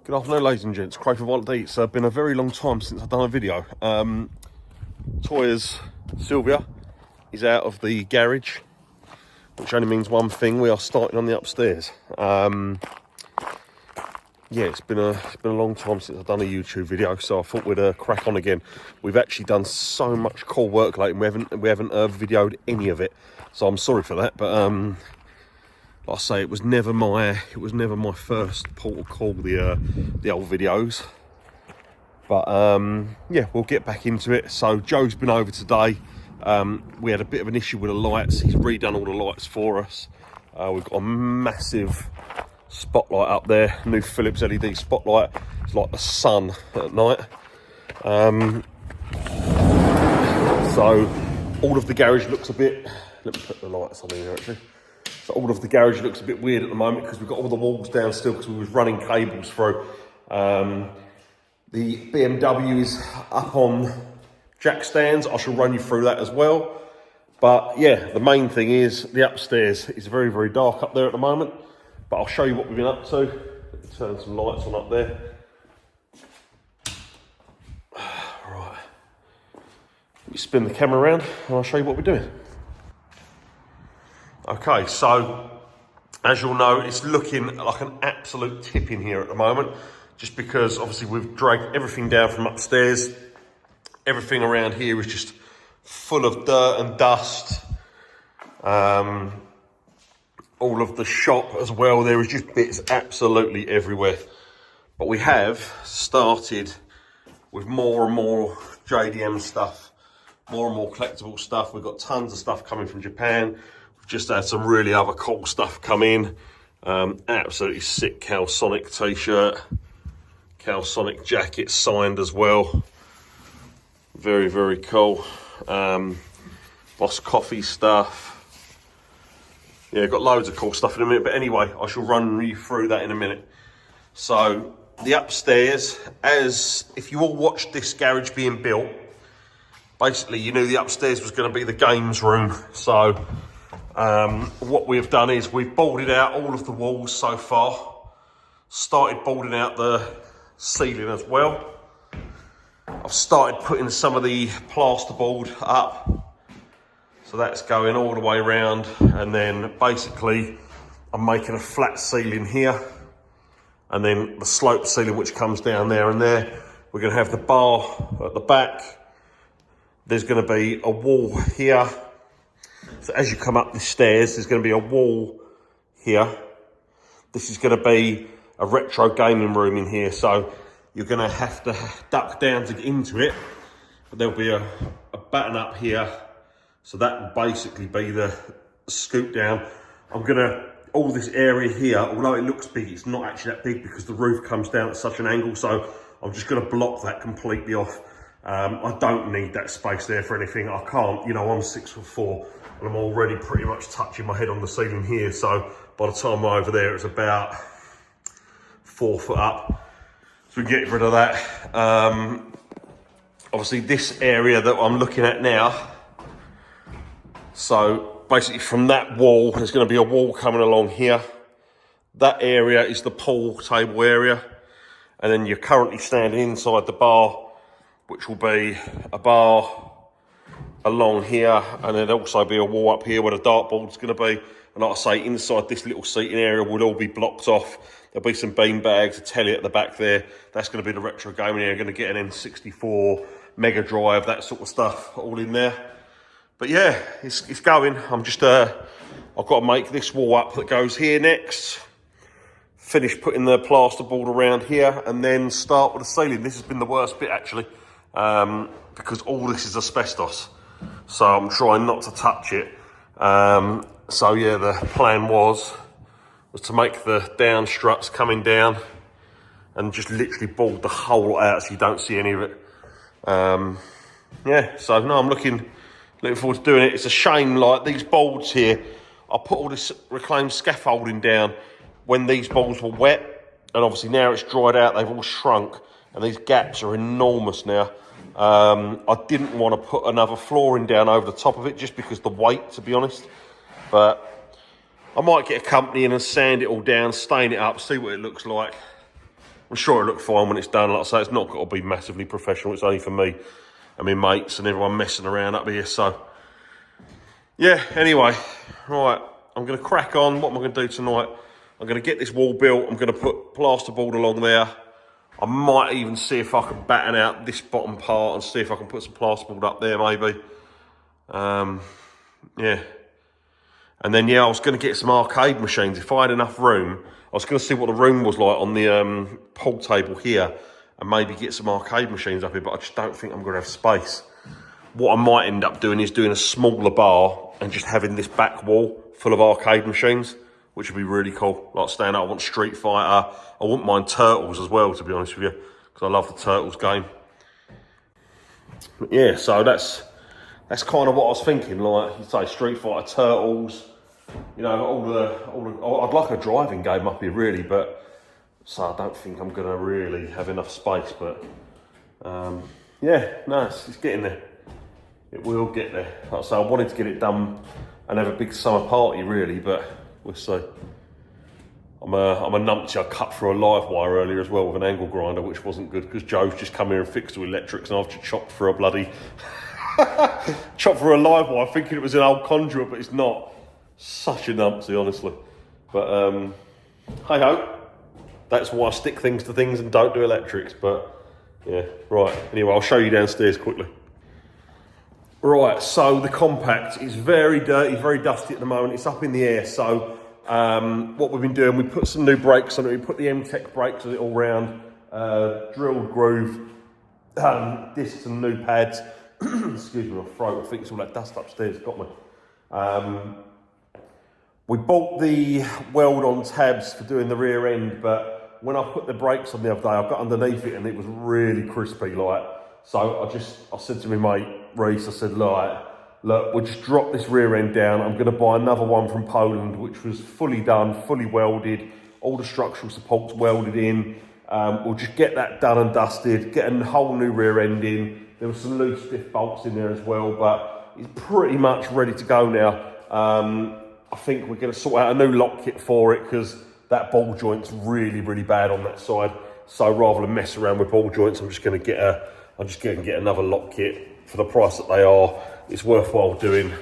Good afternoon, ladies and gents. Craig for Violet D. It's been a very long time since I've done a video. Toya's Sylvia is out of the garage, which only means one thing: we are starting on the upstairs. Yeah, it's been a long time since I've done a YouTube video, so I thought we'd crack on again. We've actually done so much core work lately, and we haven't videoed any of it, so I'm sorry for that. But like I say, it was never my first port of call, the old videos. But yeah, we'll get back into it. So Joe's been over today. We had a bit of an issue with the lights. He's redone all the lights for us. We've got a massive spotlight up there, new Philips LED spotlight. It's like the sun at night. So all of the garage looks a bit, let me put the lights on here actually. So all of the garage looks a bit weird at the moment because we've got all the walls down still because we was running cables through. The BMW is up on jack stands. I shall run you through that as well. But yeah, the main thing is the upstairs. It's very, very dark up there at the moment, but I'll show you what we've been up to. Let me turn some lights on up there. Right. Let me spin the camera around and I'll show you what we're doing. Okay, so as you'll know, it's looking like an absolute tip in here at the moment, just because obviously we've dragged everything down from upstairs. Everything around here is just full of dirt and dust. All of the shop as well, there is just bits absolutely everywhere. But we have started with more and more JDM stuff, more and more collectible stuff. We've got tons of stuff coming from Japan. Just had some really other cool stuff come in. Absolutely sick Cal Sonic t-shirt, Cal Sonic jacket signed as well. Very, very cool. Boss Coffee stuff. Yeah, got loads of cool stuff in a minute, but anyway, I shall run you through that in a minute. So the upstairs, as if you all watched this garage being built, basically you knew the upstairs was going to be the games room. So what we've done is we've boarded out all of the walls so far, started boarding out the ceiling as well. I've started putting some of the plasterboard up, so that's going all the way around, and then basically I'm making a flat ceiling here, and then the slope ceiling which comes down there and there. We're going to have the bar at the back. There's going to be a wall here. So as you come up the stairs, there's going to be a wall here. This is going to be a retro gaming room in here. So you're going to have to duck down to get into it. But there'll be a batten up here. So that will basically be the scoop down. All this area here, although it looks big, it's not actually that big because the roof comes down at such an angle. So I'm just going to block that completely off. I don't need that space there for anything. I can't, you know, I'm 6'4". And I'm already pretty much touching my head on the ceiling here. So by the time I'm over there, it's about 4 foot up. So we get rid of that. Obviously this area that I'm looking at now. So basically from that wall, there's going to be a wall coming along here. That area is the pool table area. And then you're currently standing inside the bar, which will be a bar along here, and there'll also be a wall up here where the dartboard's going to be. And like I say, inside this little seating area will all be blocked off. There'll be some bean bags, a telly at the back there. That's going to be the retro gaming area. Going to get an N64, Mega Drive, that sort of stuff all in there. But yeah, it's going. I'm just I've got to make this wall up that goes here next. Finish putting the plasterboard around here, and then start with the ceiling. This has been the worst bit actually, because all this is asbestos. So I'm trying not to touch it. So yeah, the plan was to make the down struts coming down and just literally board the whole lot out so you don't see any of it. Yeah, so no, I'm looking forward to doing it. It's a shame, like these boards here, I put all this reclaimed scaffolding down when these boards were wet, and obviously now it's dried out, they've all shrunk, and these gaps are enormous now. I didn't want to put another flooring down over the top of it just because the weight, to be honest. But I might get a company in and sand it all down, stain it up, see what it looks like. I'm sure it'll look fine when it's done. Like I say, it's not got to be massively professional. It's only for me and my mates and everyone messing around up here. So, yeah, anyway, right, I'm going to crack on. What am I going to do tonight? I'm going to get this wall built. I'm going to put plasterboard along there. I might even see if I can batten out this bottom part and see if I can put some plasterboard up there, maybe. Yeah. And then, yeah, I was going to get some arcade machines. If I had enough room, I was going to see what the room was like on the pool table here and maybe get some arcade machines up here, but I just don't think I'm going to have space. What I might end up doing is doing a smaller bar and just having this back wall full of arcade machines, which would be really cool. Like staying up, I want Street Fighter. I wouldn't mind Turtles as well, to be honest with you, because I love the Turtles game. But yeah, so that's kind of what I was thinking. Like you say, Street Fighter, Turtles. You know, all the. I'd like a driving game up here, really, but so I don't think I'm gonna really have enough space. But yeah, no, it's getting there. It will get there. Like I say, I wanted to get it done and have a big summer party, really, but we'll see. I'm a numpty. I cut through a live wire earlier as well with an angle grinder, which wasn't good because Joe's just come here and fixed the electrics, and I've just chopped through a bloody chopped through a live wire, thinking it was an old conduit, but it's not. Such a numpty, honestly. But hey ho, that's why I stick things to things and don't do electrics. But yeah, right. Anyway, I'll show you downstairs quickly. Right, so the compact is very dirty, very dusty at the moment. It's up in the air. So what we've been doing, we put some new brakes on it. We put the M-Tech brakes on it all round, drilled groove, discs and new pads. Excuse me, my throat. I think it's all that dust upstairs got me. We bought the weld-on tabs for doing the rear end, but when I put the brakes on the other day, I got underneath it and it was really crispy, like. So I said to my mate, Reese, I said, look, we'll just drop this rear end down. I'm going to buy another one from Poland, which was fully done, fully welded, all the structural supports welded in. We'll just get that done and dusted, get a whole new rear end in. There were some loose stiff bolts in there as well, but it's pretty much ready to go now. I think we're going to sort out a new lock kit for it because that ball joint's really, really bad on that side. So rather than mess around with ball joints, I'm just going to get another lock kit for the price that they are. It's worthwhile doing.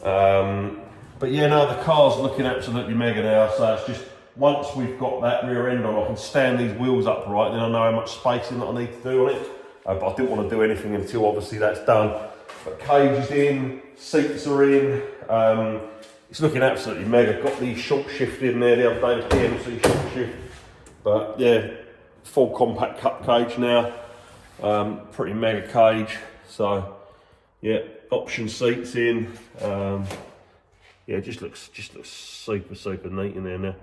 But yeah, no, the car's looking absolutely mega now. So it's just once we've got that rear end on, I can stand these wheels upright. Then I know how much spacing that I need to do on it. But I didn't want to do anything until obviously that's done. But cage is in, seats are in. It's looking absolutely mega. Got the short shift in there the other day, the PMC short shift. But yeah, full compact cup cage now. Pretty mega cage. So yeah, option seats in. Yeah, it just looks super neat in there now.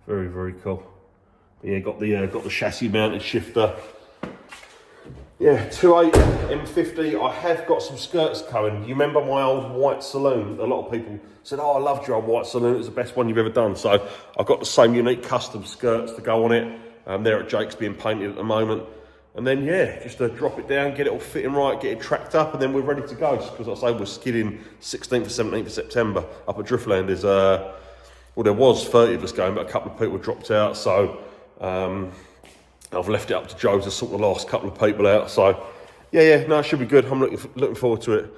Very, very cool. But yeah, got the chassis mounted shifter. Yeah, 2.8 M50. I have got some skirts coming. You remember my old white saloon? A lot of people said, oh, I loved your old white saloon. It was the best one you've ever done. So I've got the same unique custom skirts to go on it. They're at Jake's being painted at the moment. And then, yeah, just to drop it down, get it all fitting right, get it tracked up, and then we're ready to go. Because like I say, we're skidding 16th or 17th of September up at Driftland. Well, there was 30 of us going, but a couple of people dropped out. So I've left it up to Joe to sort the last couple of people out. So, yeah, no, it should be good. I'm looking forward to it.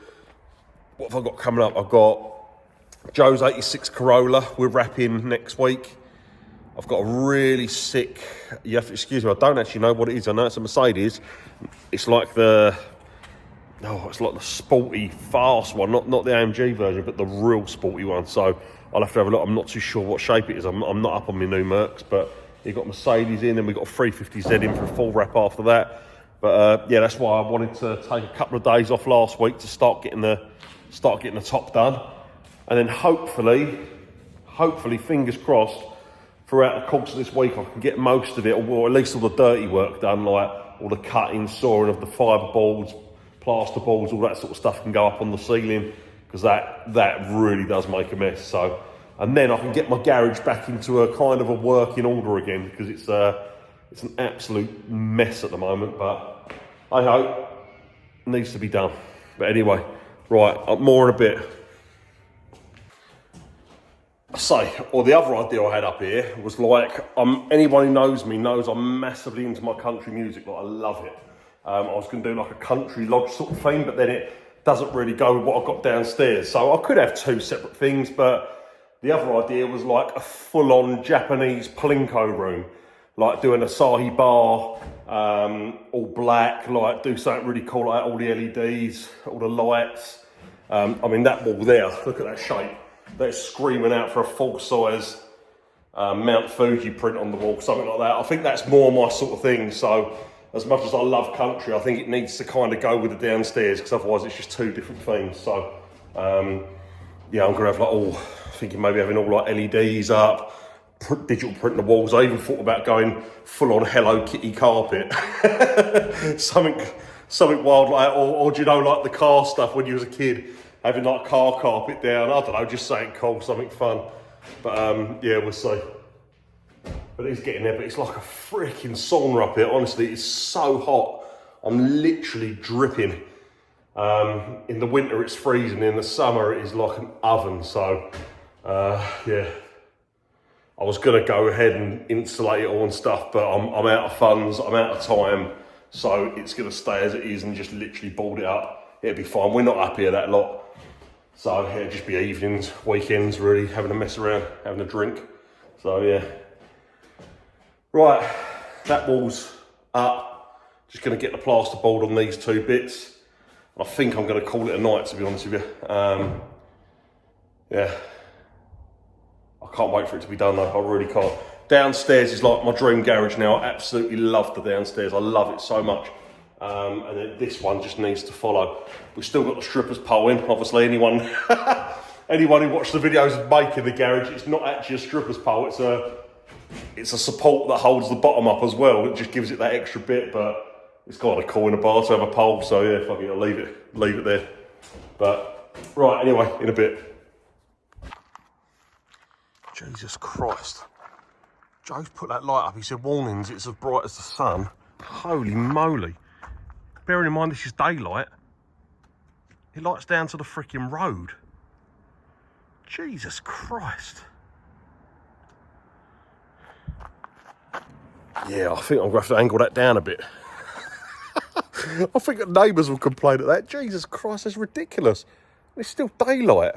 What have I got coming up? I've got Joe's 86 Corolla. We're wrapping next week. I've got a really sick, you have to excuse me, I don't actually know what it is. I know it's a Mercedes. It's like the sporty, fast one, not the AMG version, but the real sporty one. So I'll have to have a look. I'm not too sure what shape it is. I'm not up on my new Mercs, but you've got Mercedes in, and we've got a 350Z in for a full wrap after that. But yeah, that's why I wanted to take a couple of days off last week to start getting the top done, and then hopefully, fingers crossed, throughout the course of this week, I can get most of it, or at least all the dirty work done, like all the cutting, sawing of the fibre boards, plaster boards, all that sort of stuff can go up on the ceiling, because that really does make a mess. So, and then I can get my garage back into a kind of a working order again, because it's an absolute mess at the moment, but I hope it needs to be done. But anyway, right, more in a bit. or the other idea I had up here was like, anyone who knows me knows I'm massively into my country music, like I love it. I was going to do like a country lodge sort of thing, but then it doesn't really go with what I've got downstairs. So I could have two separate things, but the other idea was like a full-on Japanese plinko room, like do an Asahi bar, all black, like do something really cool, like all the LEDs, all the lights. I mean, that wall there, look at that shape. That's screaming out for a full-size Mount Fuji print on the wall, something like that. I think that's more my sort of thing. So as much as I love country, I think it needs to kind of go with the downstairs, because otherwise it's just two different things. So yeah, I'm gonna have like thinking maybe having all like LEDs up, digital print the walls. I even thought about going full on Hello Kitty carpet, something wild like, or do you know, like the car stuff when you was a kid, having like car carpet down. I don't know, just something cool, something fun. But yeah, we'll see. But it's getting there, but it's like a freaking sauna up here. Honestly, it's so hot. I'm literally dripping. In the winter, it's freezing. In the summer, it is like an oven. So, yeah. I was going to go ahead and insulate it all and stuff, but I'm out of funds. I'm out of time. So it's going to stay as it is and just literally board it up. It'll be fine. We're not up here that lot. So it'll just be evenings, weekends, really, having a mess around, having a drink. So, yeah. Right, that wall's up. Just going to get the plasterboard on these two bits. I think I'm going to call it a night, to be honest with you. Yeah. I can't wait for it to be done, though. I really can't. Downstairs is like my dream garage now. I absolutely love the downstairs. I love it so much. And then this one just needs to follow. We've still got the strippers pole in. Obviously, anyone who watched the videos of making the garage, it's not actually a strippers pole. It's a support that holds the bottom up as well. It just gives it that extra bit, but it's kind of cool in a bar to have a pole. So yeah, fuck it, I'll leave it there. But right, anyway, in a bit. Jesus Christ. Joe's put that light up. He said warnings, it's as bright as the sun. Holy moly. Bearing in mind this is daylight, it lights down to the freaking road. Jesus Christ. Yeah, I think I'm going to have to angle that down a bit. I think the neighbours will complain at that. Jesus Christ, that's ridiculous. It's still daylight.